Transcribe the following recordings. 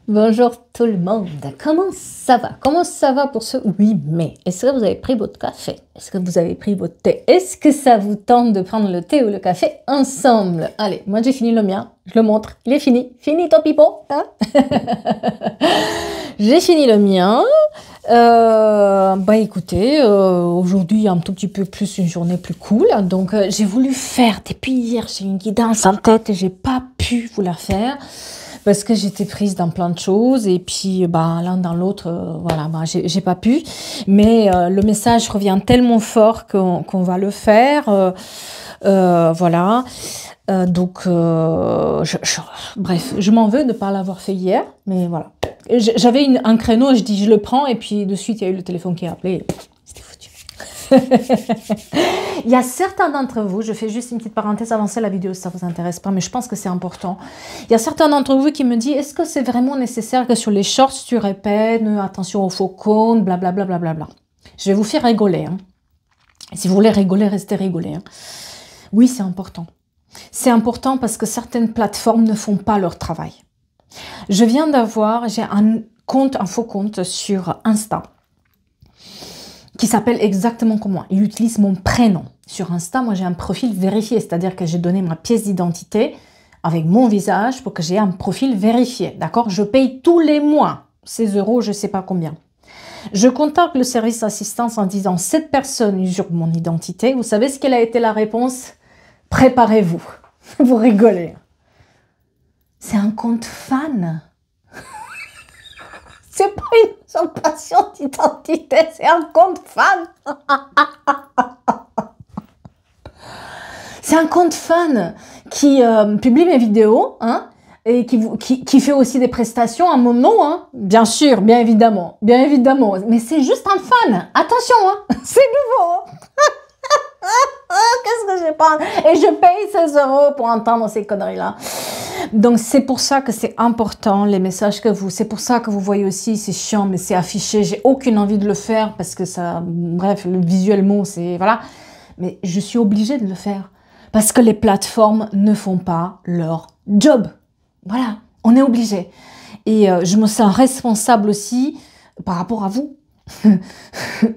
Bonjour tout le monde, comment ça va? Comment ça va pour ce 8 mai? Est-ce que vous avez pris votre café? Est-ce que vous avez pris votre thé? Est-ce que ça vous tente de prendre le thé ou le café ensemble? Allez, moi j'ai fini le mien, je le montre, il est fini. Fini ton pipeau, hein? J'ai fini le mien. Bah écoutez, aujourd'hui un tout petit peu plus une journée plus cool, donc j'ai voulu faire, depuis hier j'ai une guidance en tête et j'ai pas pu vous la faire. Parce que j'étais prise dans plein de choses et puis bah, l'un dans l'autre, voilà, bah, j'ai pas pu. Mais le message revient tellement fort qu'on va le faire. Voilà. Bref, je m'en veux de ne pas l'avoir fait hier, mais voilà. J'avais un créneau, je dis je le prends et puis de suite il y a eu le téléphone qui a appelé. C'était foutu. Il y a certains d'entre vous, je fais juste une petite parenthèse, avancer la vidéo si ça ne vous intéresse pas, mais je pense que c'est important. Il y a certains d'entre vous qui me disent, est-ce que c'est vraiment nécessaire que sur les shorts tu répètes, attention aux faux comptes, blablabla, blablabla. Je vais vous faire rigoler. Hein. Si vous voulez rigoler, restez rigoler. Hein. Oui, c'est important. C'est important parce que certaines plateformes ne font pas leur travail. J'ai un faux compte sur Insta, qui s'appelle exactement comme moi. Il utilise mon prénom. Sur Insta, moi, j'ai un profil vérifié, c'est-à-dire que j'ai donné ma pièce d'identité avec mon visage pour que j'ai un profil vérifié, d'accord? Je paye tous les mois 16 €, je ne sais pas combien. Je contacte le service assistance en disant « Cette personne usurpe mon identité ». Vous savez ce quelle a été la réponse? Préparez-vous. Vous rigolez. C'est un compte fan. C'est pas une usurpation d'identité, c'est un compte fan. C'est un compte fan qui publie mes vidéos, hein, et qui fait aussi des prestations à mon nom, hein. Bien sûr, bien évidemment, mais c'est juste un fan. Attention, hein, c'est nouveau. Qu'est-ce que j'ai pas? Et je paye 16 € pour entendre ces conneries-là. Donc, c'est pour ça que c'est important, les messages c'est pour ça que vous voyez aussi, c'est chiant, mais c'est affiché. J'ai aucune envie de le faire parce que ça, bref, visuellement, c'est, voilà. Mais je suis obligée de le faire parce que les plateformes ne font pas leur job. Voilà, on est obligé. Et je me sens responsable aussi par rapport à vous.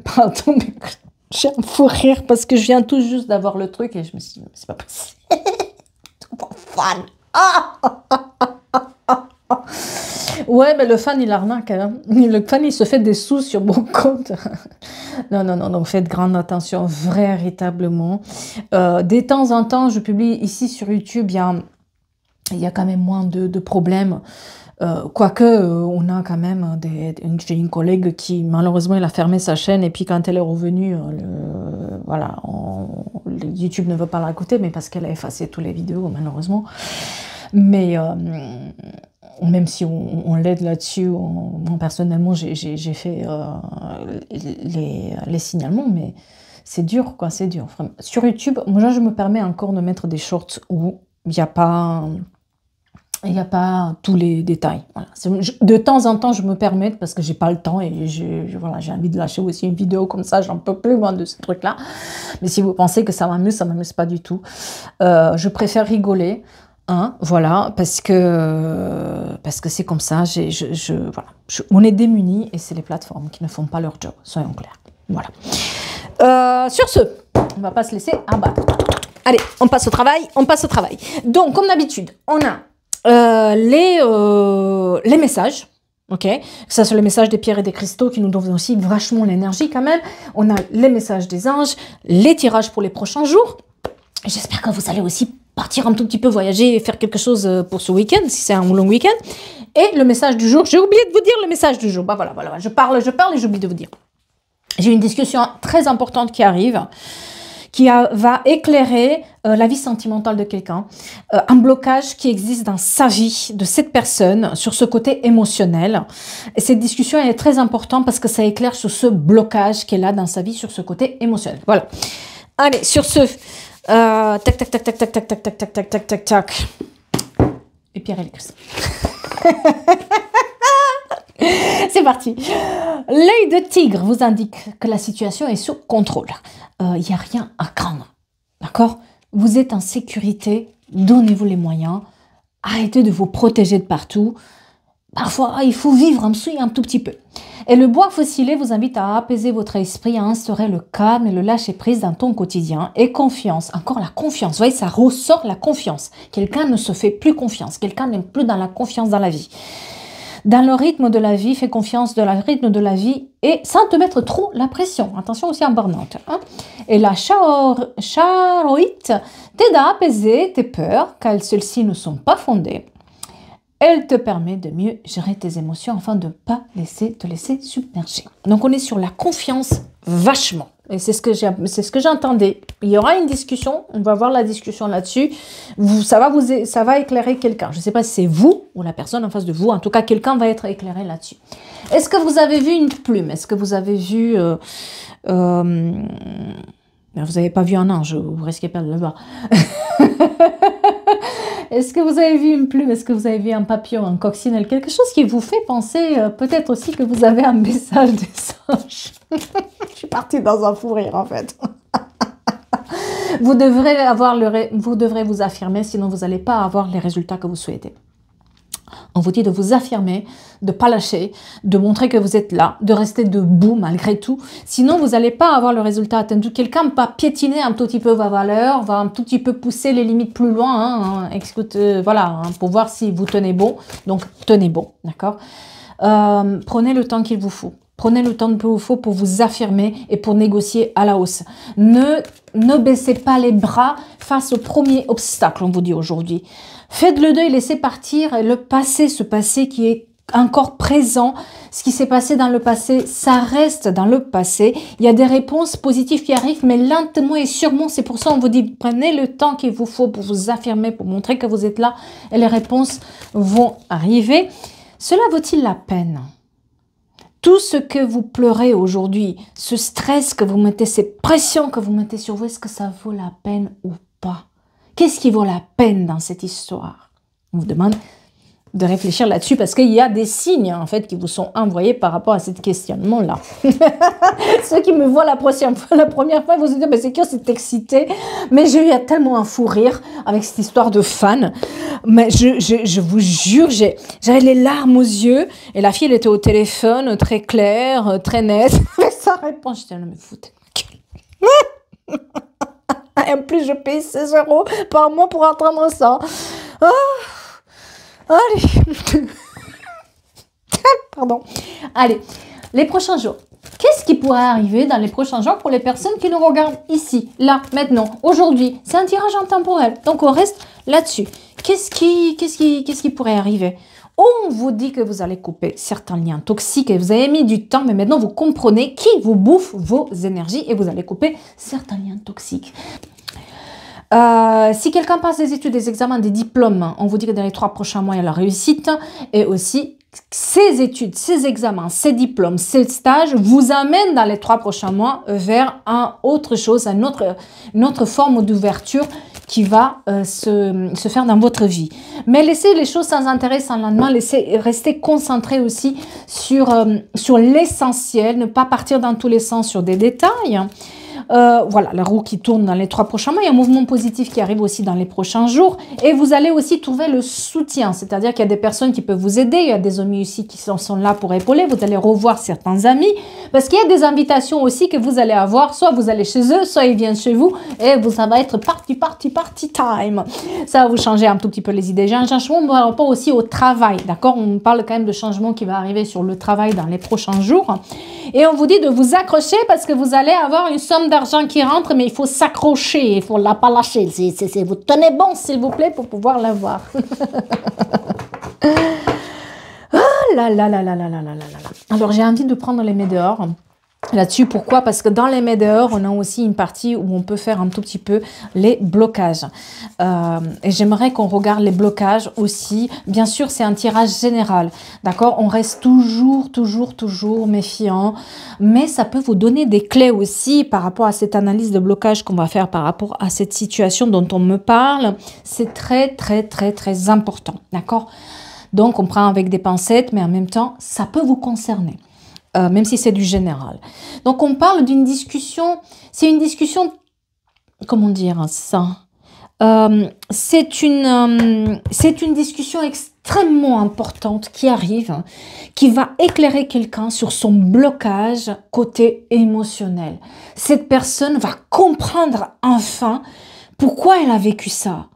Pardon, mais j'ai un fou rire parce que je viens tout juste d'avoir le truc et je me suis dit, c'est pas possible. Tout pour fan. Ouais, mais le fan, il arnaque. Hein. Le fan, il se fait des sous sur mon compte. Non, faites grande attention, véritablement. De temps en temps, je publie ici sur YouTube, il y a quand même moins de problèmes. Quoique, on a quand même j'ai une collègue qui, malheureusement, elle a fermé sa chaîne et puis quand elle est revenue, voilà, YouTube ne veut pas la écouter, mais parce qu'elle a effacé toutes les vidéos, malheureusement. Mais même si on l'aide là-dessus, moi personnellement, j'ai fait les signalements, mais c'est dur, quoi, c'est dur. Sur YouTube, moi, je me permets encore de mettre des shorts où il n'y a pas tous les détails. Voilà. De temps en temps, je me permets parce que j'ai pas le temps et voilà, j'ai envie de lâcher aussi une vidéo comme ça, j'en peux plus, moi, de ce truc-là. Mais si vous pensez que ça m'amuse pas du tout. Je préfère rigoler, hein, voilà, parce que c'est comme ça. Voilà. On est démunis et c'est les plateformes qui ne font pas leur job, soyons clairs. Voilà. Sur ce, on va pas se laisser abattre. Allez, on passe au travail. Donc, comme d'habitude, on a les messages, ok, ça c'est le message des pierres et des cristaux qui nous donnent aussi vachement l'énergie quand même. On a les messages des anges, les tirages pour les prochains jours. J'espère que vous allez aussi partir un tout petit peu voyager et faire quelque chose pour ce week-end, si c'est un long week-end. Et le message du jour, j'ai oublié de vous dire le message du jour. Bah voilà, je parle et j'oublie de vous dire. J'ai une discussion très importante qui arrive, qui va éclairer la vie sentimentale de quelqu'un, un blocage qui existe dans sa vie de cette personne sur ce côté émotionnel. Et cette discussion est très importante parce que ça éclaire sur ce blocage qu'elle a dans sa vie sur ce côté émotionnel. Voilà. Allez, sur ce, tac. Et Pierre et les cristaux. C'est parti. L'œil de tigre vous indique que la situation est sous contrôle. Il n'y a rien à craindre. D'accord? Vous êtes en sécurité, donnez-vous les moyens, arrêtez de vous protéger de partout parfois, il faut vivre un tout petit peu. Et le bois fossilé vous invite à apaiser votre esprit, à instaurer le calme et le lâcher-prise dans ton quotidien. Et confiance, encore la confiance. Vous voyez, ça ressort la confiance. Quelqu'un ne se fait plus confiance. Quelqu'un n'est plus dans la confiance dans la vie. Dans le rythme de la vie, fais confiance dans le rythme de la vie et sans te mettre trop la pression. Attention aussi en burn-out. Hein. Et la charoïte t'aide à apaiser tes peurs, car celles-ci ne sont pas fondées. Elle te permet de mieux gérer tes émotions afin de ne pas te laisser submerger. Donc, on est sur la confiance vachement. Et c'est ce que j'entendais. Il y aura une discussion, on va voir la discussion là-dessus. Ça va éclairer quelqu'un. Je ne sais pas si c'est vous ou la personne en face de vous. En tout cas, quelqu'un va être éclairé là-dessus. Est-ce que vous avez vu une plume? Est-ce que vous avez vu... vous n'avez pas vu un ange, vous risquez pas de le voir. Est-ce que vous avez vu une plume? Est-ce que vous avez vu un papillon, un coccinelle? Quelque chose qui vous fait penser peut-être aussi que vous avez un message des singes. Je suis partie dans un fou rire en fait. Vous devrez vous affirmer, sinon vous n'allez pas avoir les résultats que vous souhaitez. On vous dit de vous affirmer, de ne pas lâcher, de montrer que vous êtes là, de rester debout malgré tout. Sinon, vous n'allez pas avoir le résultat attendu. Quelqu'un va piétiner un tout petit peu vos valeurs, va un tout petit peu pousser les limites plus loin. Voilà, pour voir si vous tenez bon. Donc, tenez bon, d'accord? Prenez le temps qu'il vous faut. Prenez le temps qu'il vous faut pour vous affirmer et pour négocier à la hausse. Ne baissez pas les bras face au premier obstacle, on vous dit aujourd'hui. Faites le deuil, laissez partir ce passé qui est encore présent. Ce qui s'est passé dans le passé, ça reste dans le passé. Il y a des réponses positives qui arrivent, mais lentement et sûrement. C'est pour ça qu'on vous dit, prenez le temps qu'il vous faut pour vous affirmer, pour montrer que vous êtes là. Et les réponses vont arriver. Cela vaut-il la peine ? Tout ce que vous pleurez aujourd'hui, ce stress que vous mettez, ces pressions que vous mettez sur vous, est-ce que ça vaut la peine ou pas? Qu'est-ce qui vaut la peine dans cette histoire? On vous demande de réfléchir là-dessus parce qu'il y a des signes en fait qui vous sont envoyés par rapport à ce questionnement-là. Ceux qui me voient la première fois, vous se disent, mais c'est sûr, c'est excité. Mais j'ai eu tellement un fou rire avec cette histoire de fan. Mais je vous jure, j'avais les larmes aux yeux et la fille, elle était au téléphone, très claire, très nette. Mais sa réponse, j'étais là, mais foutez ma gueule. Et en plus, je paye 16 € par mois pour entendre ça. Oh. Allez. Pardon. Allez, les prochains jours. Qu'est-ce qui pourrait arriver dans les prochains jours pour les personnes qui nous regardent ici, là, maintenant, aujourd'hui? C'est un tirage intemporel. Donc, on reste là-dessus. Qu'est-ce qui pourrait arriver? On vous dit que vous allez couper certains liens toxiques et vous avez mis du temps, mais maintenant, vous comprenez qui vous bouffe vos énergies et vous allez couper certains liens toxiques. Si quelqu'un passe des études, des examens, des diplômes, on vous dit que dans les 3 prochains mois, il y a la réussite. Et aussi, ces études, ces examens, ces diplômes, ces stages vous amènent dans les 3 prochains mois vers autre chose, une autre forme d'ouverture qui va se faire dans votre vie. Mais laissez les choses sans intérêt, sans lendemain, restez concentré aussi sur l'essentiel, ne pas partir dans tous les sens sur des détails. Voilà, la roue qui tourne dans les 3 prochains mois. Il y a un mouvement positif qui arrive aussi dans les prochains jours. Et vous allez aussi trouver le soutien. C'est-à-dire qu'il y a des personnes qui peuvent vous aider. Il y a des amis aussi qui sont là pour épauler. Vous allez revoir certains amis. Parce qu'il y a des invitations aussi que vous allez avoir. Soit vous allez chez eux, soit ils viennent chez vous. Et ça va être party time. Ça va vous changer un tout petit peu les idées. J'ai un changement par rapport aussi au travail. D'accord? On parle quand même de changement qui va arriver sur le travail dans les prochains jours. Et on vous dit de vous accrocher parce que vous allez avoir une somme d'argent qui rentre, mais il faut s'accrocher, il faut pas lâcher. Vous tenez bon, s'il vous plaît, pour pouvoir l'avoir. Oh là là là là là là là là là. Alors, j'ai envie de prendre les météores là-dessus. Pourquoi? Parce que dans les météores, on a aussi une partie où on peut faire un tout petit peu les blocages. Et j'aimerais qu'on regarde les blocages aussi. Bien sûr, c'est un tirage général. D'accord? On reste toujours méfiant. Mais ça peut vous donner des clés aussi par rapport à cette analyse de blocage qu'on va faire par rapport à cette situation dont on me parle. C'est très important. D'accord? Donc, on prend avec des pincettes, mais en même temps, ça peut vous concerner. Même si c'est du général. Donc, on parle d'une discussion, c'est une discussion, comment dire ça? C'est une discussion extrêmement importante qui arrive, qui va éclairer quelqu'un sur son blocage côté émotionnel. Cette personne va comprendre enfin pourquoi elle a vécu ça,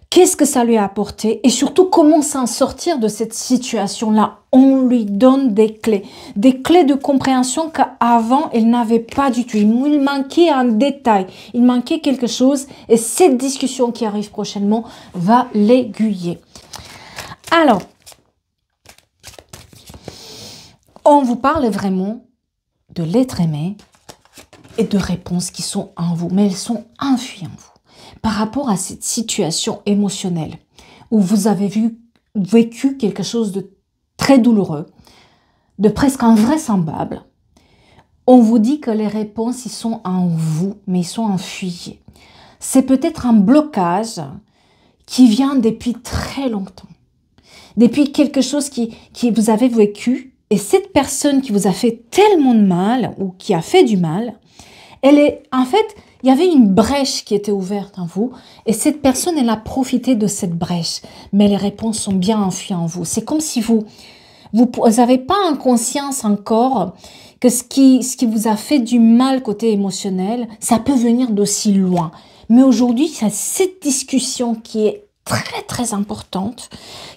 qu'est-ce que ça lui a apporté et surtout comment s'en sortir de cette situation-là. On lui donne des clés de compréhension qu'avant, elle n'avait pas du tout. Il manquait un détail, il manquait quelque chose et cette discussion qui arrive prochainement va l'aiguiller. Alors, on vous parle vraiment de l'être aimé et de réponses qui sont en vous, mais elles sont enfuies en vous. Par rapport à cette situation émotionnelle où vous avez vécu quelque chose de très douloureux, de presque invraisemblable, on vous dit que les réponses, ils sont en vous, mais ils sont enfuis. C'est peut-être un blocage qui vient depuis très longtemps, depuis quelque chose qui vous avez vécu, et cette personne qui vous a fait tellement de mal ou qui a fait du mal, elle est en fait... Il y avait une brèche qui était ouverte en vous et cette personne, elle a profité de cette brèche. Mais les réponses sont bien enfuies en vous. C'est comme si vous n'avez pas en conscience encore que ce qui vous a fait du mal côté émotionnel, ça peut venir d'aussi loin. Mais aujourd'hui, c'est cette discussion qui est très, très importante,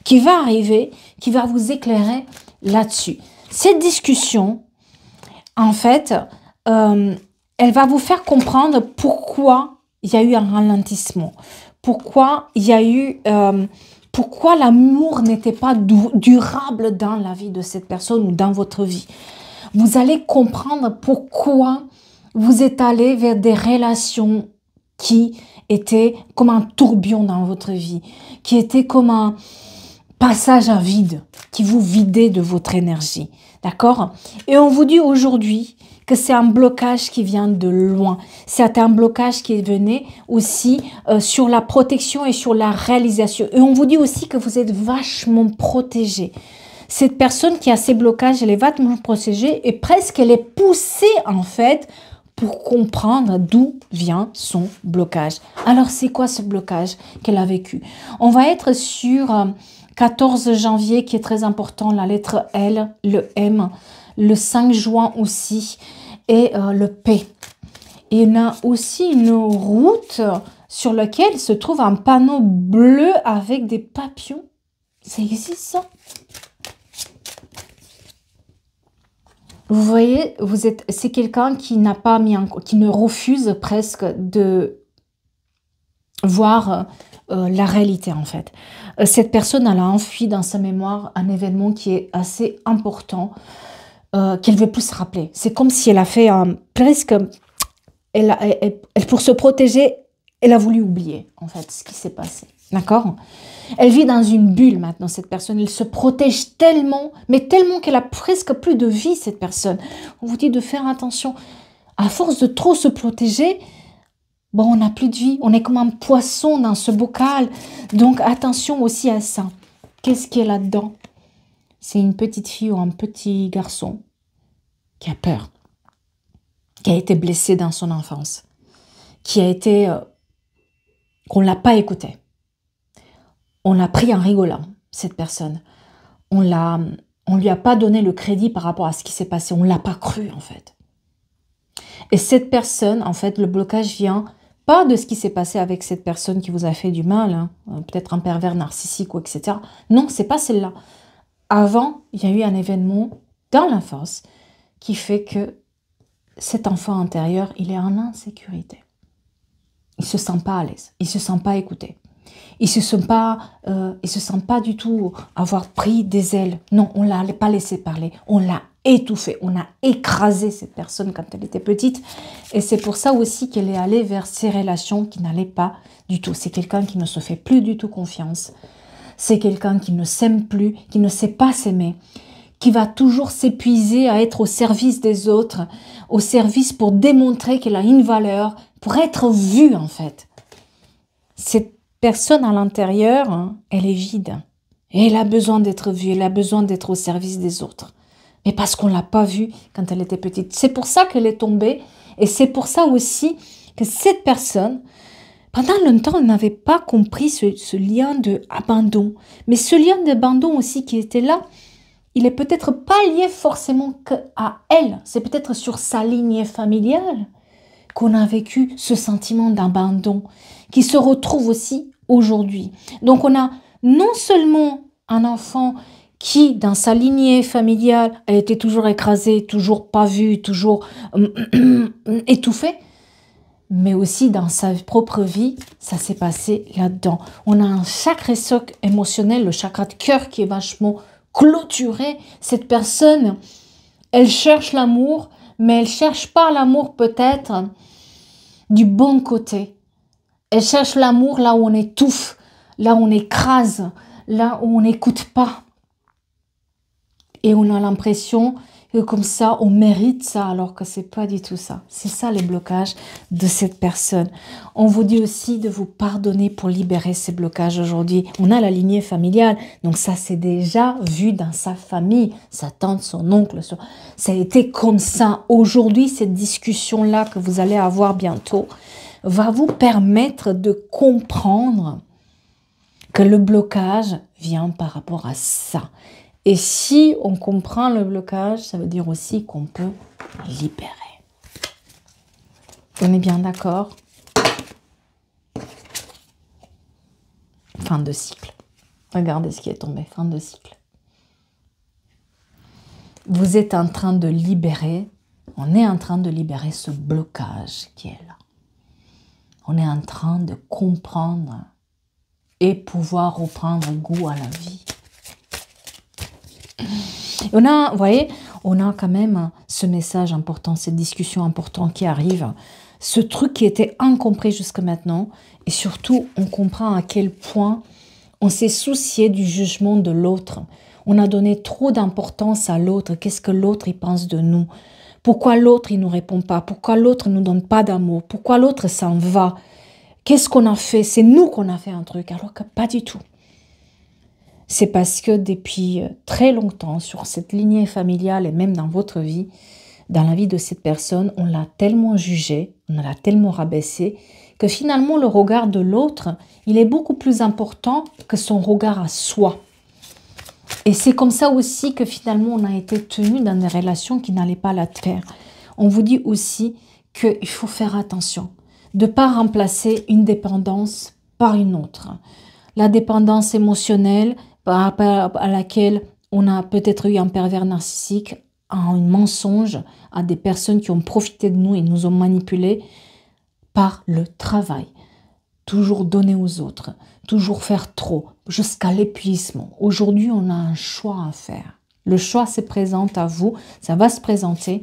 qui va arriver, qui va vous éclairer là-dessus. Cette discussion, en fait... elle va vous faire comprendre pourquoi il y a eu un ralentissement, pourquoi il y a eu, pourquoi l'amour n'était pas durable dans la vie de cette personne ou dans votre vie. Vous allez comprendre pourquoi vous êtes allé vers des relations qui étaient comme un tourbillon dans votre vie, qui étaient comme un passage à vide, qui vous vidait de votre énergie. D'accord? Et on vous dit aujourd'hui que c'est un blocage qui vient de loin. C'est un blocage qui venait aussi sur la protection et sur la réalisation. Et on vous dit aussi que vous êtes vachement protégé. Cette personne qui a ces blocages, elle est vachement protégée et presque elle est poussée en fait pour comprendre d'où vient son blocage. Alors c'est quoi ce blocage qu'elle a vécu? On va être sur 14 janvier qui est très important, la lettre L, le M, le 5 juin aussi, et le P. Et il y a aussi une route sur laquelle se trouve un panneau bleu avec des papillons. Ça existe ça? Vous voyez, c'est quelqu'un qui n'a pas mis qui ne refuse presque de voir la réalité en fait. Cette personne, elle a enfui dans sa mémoire un événement qui est assez important, qu'elle veut plus se rappeler. C'est comme si elle a fait presque... pour se protéger, elle a voulu oublier, en fait, ce qui s'est passé. D'accord? Elle vit dans une bulle maintenant, cette personne. Elle se protège tellement, mais tellement qu'elle a presque plus de vie, cette personne. On vous dit de faire attention. À force de trop se protéger, bon, on n'a plus de vie. On est comme un poisson dans ce bocal. Donc, attention aussi à ça. Qu'est-ce qu'il y a là-dedans? C'est une petite fille ou un petit garçon qui a peur, qui a été blessé dans son enfance, qui a été... qu'on ne l'a pas écouté. On l'a pris en rigolant, cette personne. On lui a pas donné le crédit par rapport à ce qui s'est passé. On ne l'a pas cru, en fait. Et cette personne, en fait, le blocage vient pas de ce qui s'est passé avec cette personne qui vous a fait du mal, hein, peut-être un pervers narcissique ou etc. Non, c'est pas celle-là. Avant, il y a eu un événement dans l'enfance qui fait que cet enfant intérieur, il est en insécurité. Il ne se sent pas à l'aise, il ne se sent pas écouté. Il ne se sent pas du tout avoir pris des ailes. Non, on ne l'a pas laissé parler, on l'a étouffé, on a écrasé cette personne quand elle était petite. Et c'est pour ça aussi qu'elle est allée vers ces relations qui n'allaient pas du tout. C'est quelqu'un qui ne se fait plus du tout confiance. C'est quelqu'un qui ne s'aime plus, qui ne sait pas s'aimer, qui va toujours s'épuiser à être au service des autres, au service pour démontrer qu'elle a une valeur, pour être vue en fait. Cette personne à l'intérieur, hein, elle est vide. Et elle a besoin d'être vue, elle a besoin d'être au service des autres. Mais parce qu'on ne l'a pas vue quand elle était petite. C'est pour ça qu'elle est tombée et c'est pour ça aussi que cette personne, Pendant longtemps, on n'avait pas compris ce lien d'abandon. Mais ce lien d'abandon aussi qui était là, il est peut-être pas lié forcément qu'à elle. C'est peut-être sur sa lignée familiale qu'on a vécu ce sentiment d'abandon qui se retrouve aussi aujourd'hui. Donc on a non seulement un enfant qui, dans sa lignée familiale, a été toujours écrasé, toujours pas vu, toujours étouffé, mais aussi dans sa propre vie, ça s'est passé là-dedans. On a un chakra socle émotionnel, le chakra de cœur qui est vachement clôturé. Cette personne, elle cherche l'amour, mais elle cherche pas l'amour peut-être du bon côté. Elle cherche l'amour là où on étouffe, là où on écrase, là où on n'écoute pas. Et on a l'impression que comme ça, on mérite ça, alors que c'est pas du tout ça. C'est ça les blocages de cette personne. On vous dit aussi de vous pardonner pour libérer ces blocages aujourd'hui. On a la lignée familiale, donc ça c'est déjà vu dans sa famille, sa tante, son oncle. Ça a été comme ça. Aujourd'hui, cette discussion-là que vous allez avoir bientôt va vous permettre de comprendre que le blocage vient par rapport à ça. Et si on comprend le blocage, ça veut dire aussi qu'on peut libérer. On est bien d'accord? Fin de cycle. Regardez ce qui est tombé, fin de cycle. Vous êtes en train de libérer, on est en train de libérer ce blocage qui est là. On est en train de comprendre et pouvoir reprendre goût à la vie. On a, vous voyez, on a quand même ce message important, cette discussion importante qui arrive, ce truc qui était incompris jusqu'à maintenant, et surtout, on comprend à quel point on s'est soucié du jugement de l'autre. On a donné trop d'importance à l'autre. Qu'est-ce que l'autre il pense de nous? Pourquoi l'autre il nous répond pas? Pourquoi l'autre ne nous donne pas d'amour? Pourquoi l'autre s'en va? Qu'est-ce qu'on a fait? C'est nous qu'on a fait un truc, alors que pas du tout. C'est parce que depuis très longtemps, sur cette lignée familiale et même dans votre vie, dans la vie de cette personne, on l'a tellement jugé, on l'a tellement rabaissé, que finalement le regard de l'autre, il est beaucoup plus important que son regard à soi. Et c'est comme ça aussi que finalement on a été tenu dans des relations qui n'allaient pas la faire. On vous dit aussi qu'il faut faire attention, de ne pas remplacer une dépendance par une autre. La dépendance émotionnelle, par rapport à laquelle on a peut-être eu un pervers narcissique, un mensonge à des personnes qui ont profité de nous et nous ont manipulés par le travail. Toujours donner aux autres, toujours faire trop, jusqu'à l'épuisement. Aujourd'hui, on a un choix à faire. Le choix se présente à vous, ça va se présenter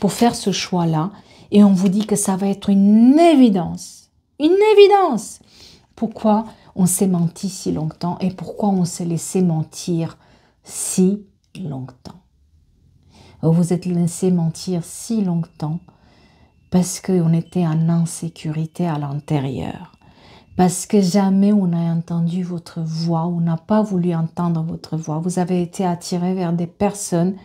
pour faire ce choix-là. Et on vous dit que ça va être une évidence. Une évidence. Pourquoi on s'est menti si longtemps et pourquoi on s'est laissé mentir si longtemps. Vous êtes laissé mentir si longtemps parce qu'on était en insécurité à l'intérieur, parce que jamais on n'a entendu votre voix, on n'a pas voulu entendre votre voix. Vous avez été attiré vers des personnes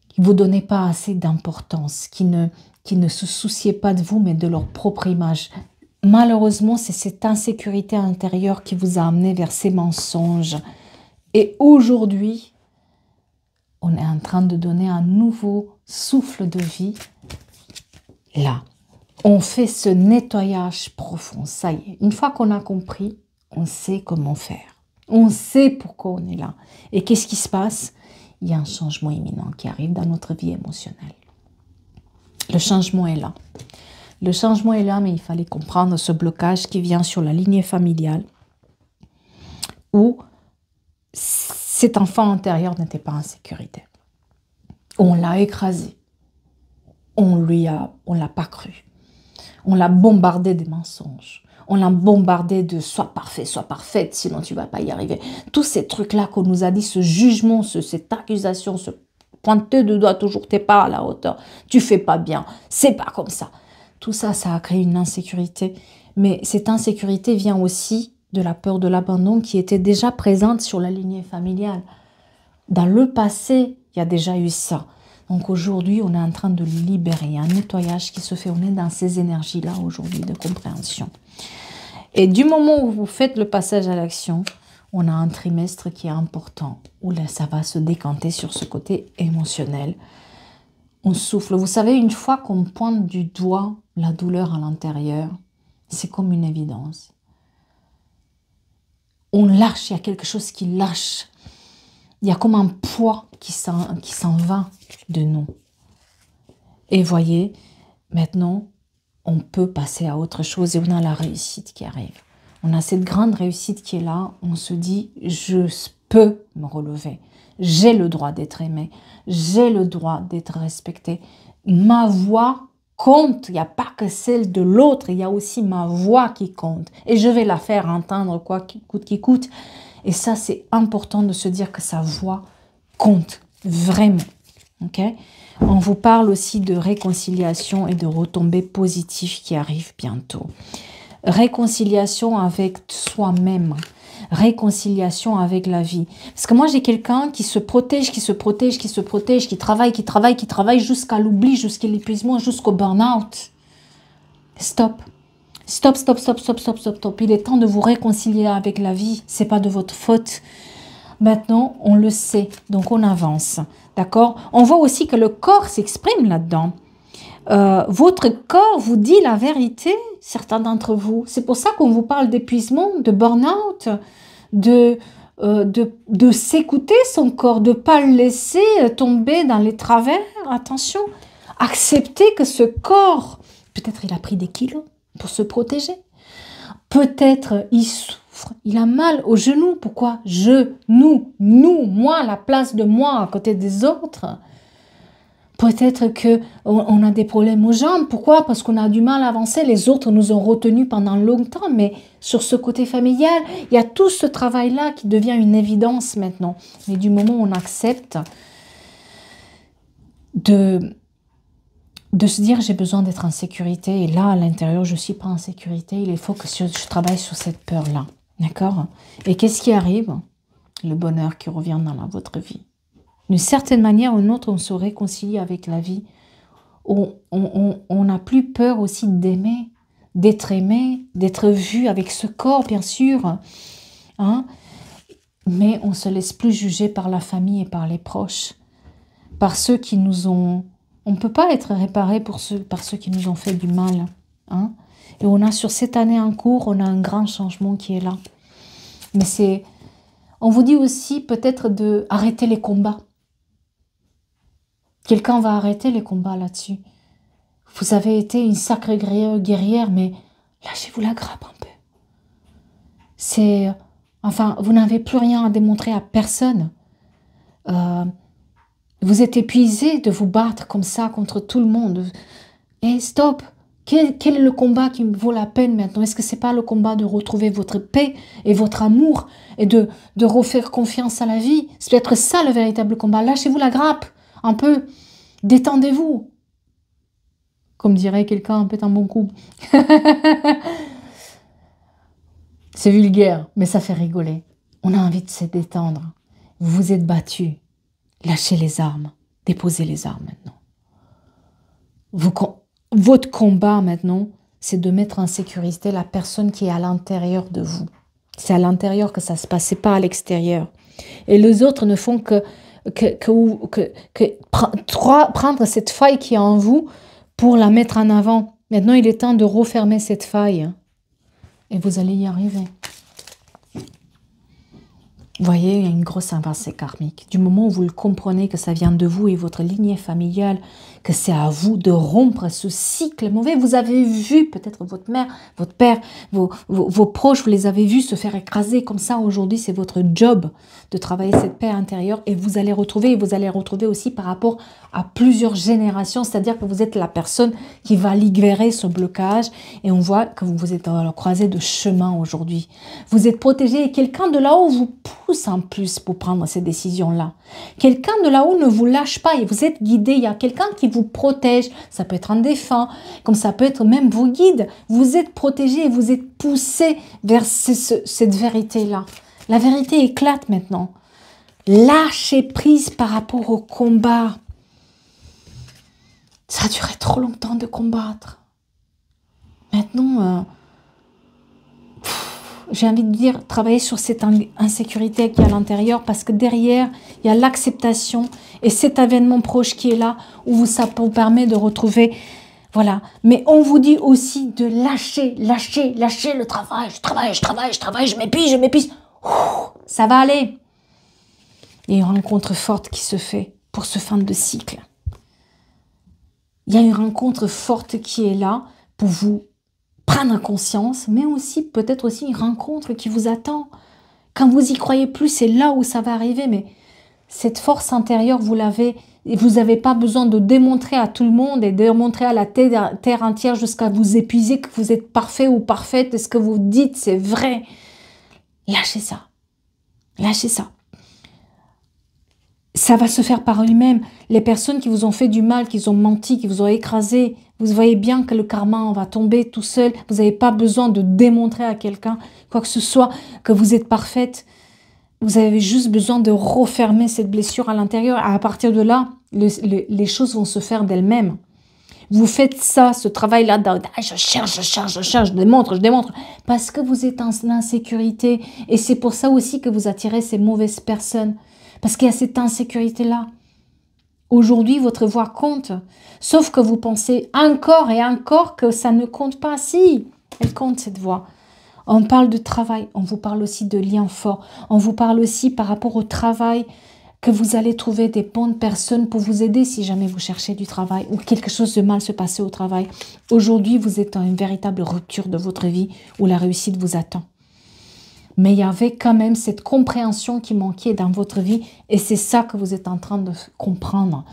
qui ne vous donnaient pas assez d'importance, qui ne se souciaient pas de vous mais de leur propre image. Malheureusement, c'est cette insécurité intérieure qui vous a amené vers ces mensonges. Et aujourd'hui, on est en train de donner un nouveau souffle de vie. Là, on fait ce nettoyage profond. Ça y est, une fois qu'on a compris, on sait comment faire. On sait pourquoi on est là. Et qu'est-ce qui se passe? Il y a un changement imminent qui arrive dans notre vie émotionnelle. Le changement est là. Le changement est là, mais il fallait comprendre ce blocage qui vient sur la lignée familiale où cet enfant intérieur n'était pas en sécurité. On l'a écrasé. On l'a pas cru. On l'a bombardé des mensonges. On l'a bombardé de sois parfait, sois parfaite, sinon tu vas pas y arriver. Tous ces trucs-là qu'on nous a dit, ce jugement, cette accusation, ce pointer de doigt, toujours t'es pas à la hauteur, tu fais pas bien, c'est pas comme ça. Tout ça, ça a créé une insécurité. Mais cette insécurité vient aussi de la peur de l'abandon qui était déjà présente sur la lignée familiale. Dans le passé, il y a déjà eu ça. Donc aujourd'hui, on est en train de libérer. Il y a un nettoyage qui se fait. On est dans ces énergies-là aujourd'hui de compréhension. Et du moment où vous faites le passage à l'action, on a un trimestre qui est important, où là, ça va se décanter sur ce côté émotionnel. On souffle. Vous savez, une fois qu'on pointe du doigt la douleur à l'intérieur, c'est comme une évidence. On lâche, il y a quelque chose qui lâche. Il y a comme un poids qui s'en va de nous. Et voyez, maintenant, on peut passer à autre chose et on a la réussite qui arrive. On a cette grande réussite qui est là. On se dit, je peux me relever. J'ai le droit d'être aimé. J'ai le droit d'être respecté. Ma voix compte. Il n'y a pas que celle de l'autre. Il y a aussi ma voix qui compte. Et je vais la faire entendre quoi qu'il coûte. Et ça, c'est important de se dire que sa voix compte vraiment. Okay? On vous parle aussi de réconciliation et de retombées positives qui arrivent bientôt. Réconciliation avec soi-même. Réconciliation avec la vie. Parce que moi, j'ai quelqu'un qui se protège, qui travaille jusqu'à l'oubli, jusqu'à l'épuisement, jusqu'au burn-out. Stop. Stop, stop, stop, stop, stop, stop, stop. Il est temps de vous réconcilier avec la vie. C'est pas de votre faute. Maintenant, on le sait, donc on avance. D'accord? On voit aussi que le corps s'exprime là-dedans. Votre corps vous dit la vérité, certains d'entre vous. C'est pour ça qu'on vous parle d'épuisement, de burn-out, de s'écouter son corps, de ne pas le laisser tomber dans les travers. Attention, acceptez que ce corps, peut-être il a pris des kilos pour se protéger. Peut-être il souffre, il a mal au genou. Pourquoi? Nous, moi, à la place de moi, à côté des autres. Peut-être qu'on a des problèmes aux jambes. Pourquoi? Parce qu'on a du mal à avancer. Les autres nous ont retenus pendant longtemps. Mais sur ce côté familial, il y a tout ce travail-là qui devient une évidence maintenant. Mais du moment où on accepte de se dire j'ai besoin d'être en sécurité. Et là, à l'intérieur, je ne suis pas en sécurité. Il faut que je travaille sur cette peur-là. D'accord? Et qu'est-ce qui arrive? Le bonheur qui revient dans votre vie. D'une certaine manière ou d'une autre, on se réconcilie avec la vie. On n'a plus peur aussi d'aimer, d'être aimé, d'être vu avec ce corps, bien sûr. Hein? Mais on ne se laisse plus juger par la famille et par les proches. Par ceux qui nous ont... On ne peut pas être réparé par ceux qui nous ont fait du mal. Hein? Et on a sur cette année en cours, on a un grand changement qui est là. Mais c'est... On vous dit aussi peut-être d'arrêter les combats. Quelqu'un va arrêter les combats là-dessus. Vous avez été une sacrée guerrière, mais lâchez-vous la grappe un peu. C'est... Enfin, vous n'avez plus rien à démontrer à personne. Vous êtes épuisé de vous battre comme ça contre tout le monde. Et stop. Quel est le combat qui vaut la peine maintenant? Est-ce que ce n'est pas le combat de retrouver votre paix et votre amour et de refaire confiance à la vie? C'est peut-être ça le véritable combat. Lâchez-vous la grappe un peu. Détendez-vous. Comme dirait quelqu'un, un peu un bon coup. C'est vulgaire, mais ça fait rigoler. On a envie de se détendre. Vous vous êtes battu. Lâchez les armes. Déposez les armes maintenant. Votre combat maintenant, c'est de mettre en sécurité la personne qui est à l'intérieur de vous. C'est à l'intérieur que ça se passe, c'est pas à l'extérieur. Et les autres ne font que prendre cette faille qui est en vous pour la mettre en avant. Maintenant, il est temps de refermer cette faille. Et vous allez y arriver. Vous voyez, il y a une grosse avancée karmique. Du moment où vous le comprenez que ça vient de vous et votre lignée familiale, que c'est à vous de rompre ce cycle mauvais. Vous avez vu peut-être votre mère, votre père, vos proches, vous les avez vus se faire écraser comme ça. Aujourd'hui, c'est votre job de travailler cette paix intérieure et vous allez retrouver aussi par rapport à plusieurs générations. C'est-à-dire que vous êtes la personne qui va libérer ce blocage et on voit que vous êtes à la croisée de chemin aujourd'hui. Vous êtes protégé et quelqu'un de là-haut vous pousse en plus pour prendre ces décisions-là. Quelqu'un de là-haut ne vous lâche pas et vous êtes guidé. Il y a quelqu'un qui vous protège. Ça peut être un défunt, comme ça peut être même vos guides. Vous êtes protégé et vous êtes poussé vers cette vérité-là. La vérité éclate maintenant. Lâchez prise par rapport au combat. Ça a duré trop longtemps de combattre. Maintenant, j'ai envie de dire, travailler sur cette insécurité qui est à l'intérieur, parce que derrière, il y a l'acceptation et cet événement proche qui est là, où ça vous permet de retrouver, voilà. Mais on vous dit aussi de lâcher le travail. Je travaille, je m'épuise. Ça va aller. Il y a une rencontre forte qui se fait pour ce fin de cycle. Il y a une rencontre forte qui est là pour vous prendre conscience, mais aussi peut-être aussi une rencontre qui vous attend. Quand vous y croyez plus, c'est là où ça va arriver. Mais cette force intérieure, vous l'avez, et vous n'avez pas besoin de démontrer à tout le monde et de démontrer à la terre entière jusqu'à vous épuiser que vous êtes parfait ou parfaite et ce que vous dites, c'est vrai. Lâchez ça. Lâchez ça. Ça va se faire par lui-même. Les personnes qui vous ont fait du mal, qui vous ont menti, qui vous ont écrasé, vous voyez bien que le karma va tomber tout seul. Vous n'avez pas besoin de démontrer à quelqu'un, quoi que ce soit, que vous êtes parfaite. Vous avez juste besoin de refermer cette blessure à l'intérieur. À partir de là, les choses vont se faire d'elles-mêmes. Vous faites ça, ce travail-là, je cherche, je démontre, parce que vous êtes en insécurité. Et c'est pour ça aussi que vous attirez ces mauvaises personnes. Parce qu'il y a cette insécurité-là. Aujourd'hui, votre voix compte. Sauf que vous pensez encore et encore que ça ne compte pas. Si, elle compte cette voix. On parle de travail, on vous parle aussi de liens forts. On vous parle aussi par rapport au travail que vous allez trouver des bonnes personnes pour vous aider si jamais vous cherchez du travail ou quelque chose de mal se passer au travail. Aujourd'hui, vous êtes dans une véritable rupture de votre vie où la réussite vous attend. Mais il y avait quand même cette compréhension qui manquait dans votre vie et c'est ça que vous êtes en train de comprendre.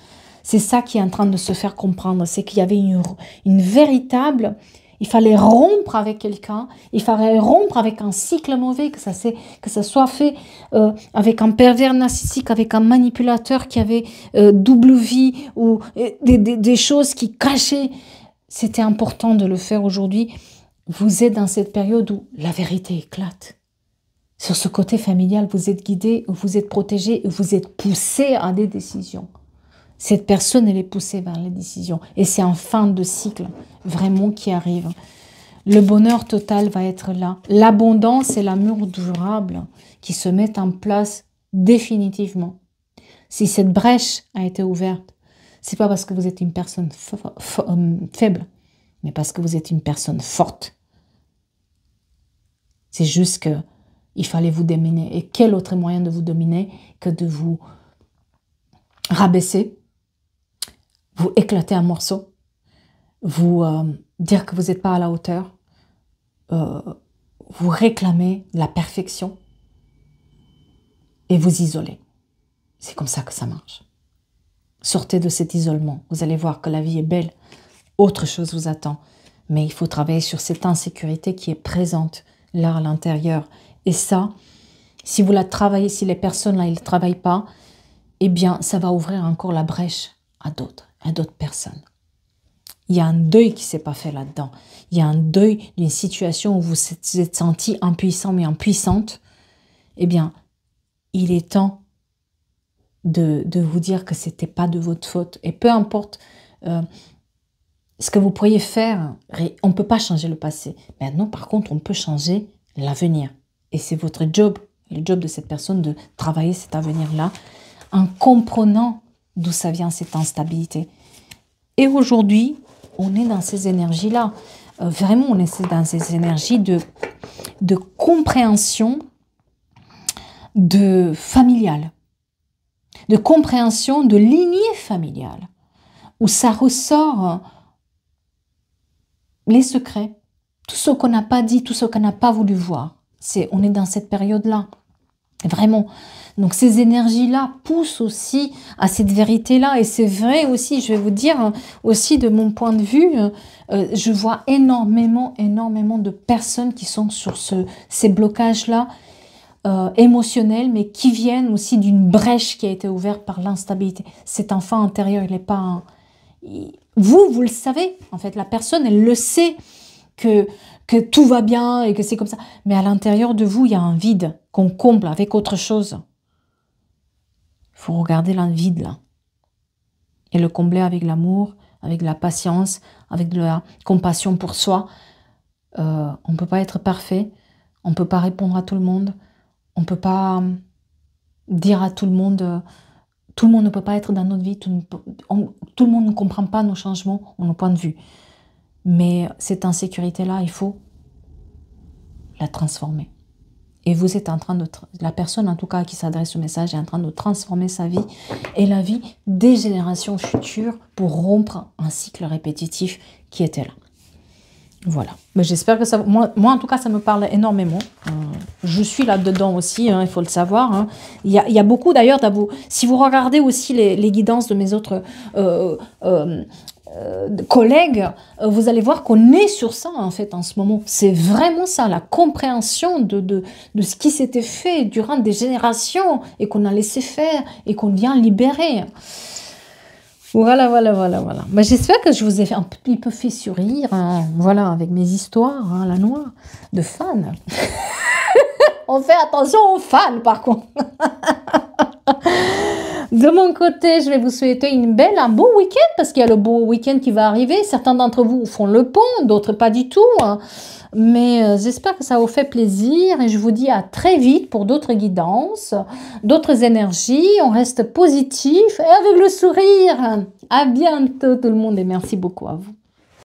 C'est ça qui est en train de se faire comprendre. C'est qu'il y avait une véritable... Il fallait rompre avec quelqu'un, il fallait rompre avec un cycle mauvais, que ça soit fait avec un pervers narcissique, avec un manipulateur qui avait double vie ou des choses qui cachaient. C'était important de le faire aujourd'hui. Vous êtes dans cette période où la vérité éclate. Sur ce côté familial, vous êtes guidé, vous êtes protégé, vous êtes poussé à des décisions. Cette personne, elle est poussée vers les décisions. Et c'est en fin de cycle, vraiment, qui arrive. Le bonheur total va être là. L'abondance et l'amour durable qui se mettent en place définitivement. Si cette brèche a été ouverte, c'est pas parce que vous êtes une personne faible, mais parce que vous êtes une personne forte. C'est juste que il fallait vous dominer. Et quel autre moyen de vous dominer que de vous rabaisser, vous éclater en morceaux, vous dire que vous n'êtes pas à la hauteur, vous réclamer la perfection et vous isoler. C'est comme ça que ça marche. Sortez de cet isolement. Vous allez voir que la vie est belle. Autre chose vous attend. Mais il faut travailler sur cette insécurité qui est présente là à l'intérieur. Et ça, si vous la travaillez, si les personnes là, ils ne travaillent pas, eh bien, ça va ouvrir encore la brèche à d'autres personnes. Il y a un deuil qui ne s'est pas fait là-dedans. Il y a un deuil d'une situation où vous vous êtes senti impuissant mais impuissante. Eh bien, il est temps de vous dire que ce n'était pas de votre faute. Et peu importe ce que vous pourriez faire, on ne peut pas changer le passé. Maintenant, par contre, on peut changer l'avenir. Et c'est votre job, le job de cette personne, de travailler cet avenir-là en comprenant d'où ça vient cette instabilité. Et aujourd'hui, on est dans ces énergies-là. Vraiment, on est dans ces énergies de compréhension familiale, de compréhension de lignée familiale, où ça ressort les secrets, tout ce qu'on n'a pas dit, tout ce qu'on n'a pas voulu voir. On est dans cette période-là, vraiment. Donc ces énergies-là poussent aussi à cette vérité-là. Et c'est vrai aussi, je vais vous dire, aussi de mon point de vue, je vois énormément de personnes qui sont sur ces blocages-là émotionnels, mais qui viennent aussi d'une brèche qui a été ouverte par l'instabilité. Cet enfant intérieur, il n'est pas... Vous le savez, en fait, la personne, elle le sait que tout va bien et que c'est comme ça. Mais à l'intérieur de vous, il y a un vide qu'on comble avec autre chose. Il faut regarder le vide là et le combler avec l'amour, avec de la patience, avec de la compassion pour soi. On ne peut pas être parfait, on ne peut pas répondre à tout le monde, on ne peut pas dire à tout le monde ne peut pas être dans notre vie, tout le monde ne comprend pas nos changements, nos points de vue. Mais cette insécurité-là, il faut la transformer. Et vous êtes en train de... La personne, en tout cas, qui s'adresse ce message est en train de transformer sa vie et la vie des générations futures pour rompre un cycle répétitif qui était là. Voilà. Mais j'espère que ça... Moi, en tout cas, ça me parle énormément. Je suis là-dedans aussi, il faut le savoir. Hein. Il y a beaucoup, d'ailleurs, si vous regardez aussi les guidances de mes autres... collègues, vous allez voir qu'on est sur ça en fait en ce moment. C'est vraiment ça, la compréhension de ce qui s'était fait durant des générations et qu'on a laissé faire et qu'on vient libérer. Voilà. Mais j'espère que je vous ai un petit peu fait sourire, hein, voilà, avec mes histoires, hein, la noix de fans. On fait attention aux fans par contre. De mon côté, je vais vous souhaiter un bon week-end, parce qu'il y a le beau week-end qui va arriver. Certains d'entre vous font le pont, d'autres pas du tout. Hein. Mais j'espère que ça vous fait plaisir et je vous dis à très vite pour d'autres guidances, d'autres énergies. On reste positif et avec le sourire. À bientôt tout le monde et merci beaucoup à vous.